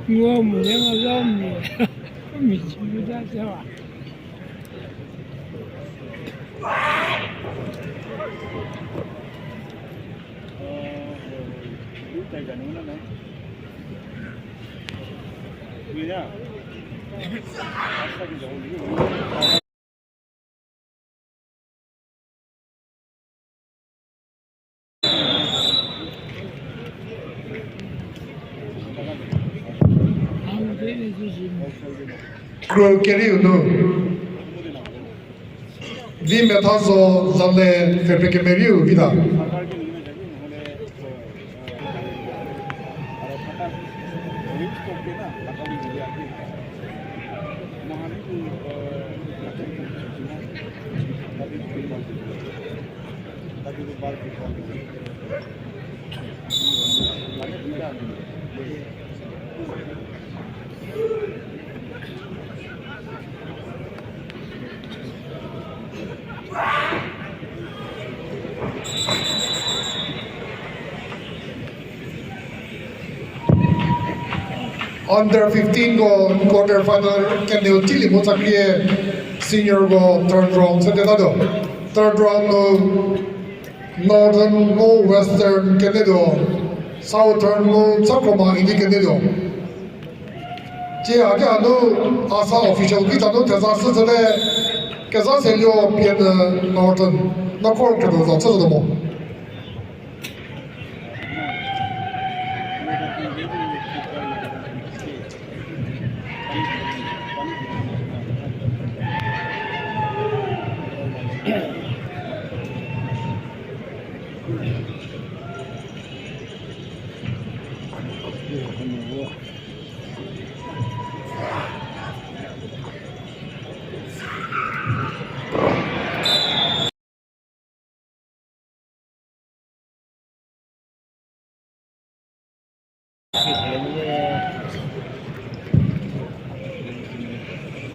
我母亲我老米，米吃不下去吧？KRO KEVILETO VIMETHAZO ZHALE FEBREKEMERIU vida. Under 15 go quarter final can do chili mo sakriye senior go third round se dado third round no northern no western can do southern no sakoma indi can do je aage anu asa official ki tanu tesa se jale kesa se yo pien northern no call ke do so do mo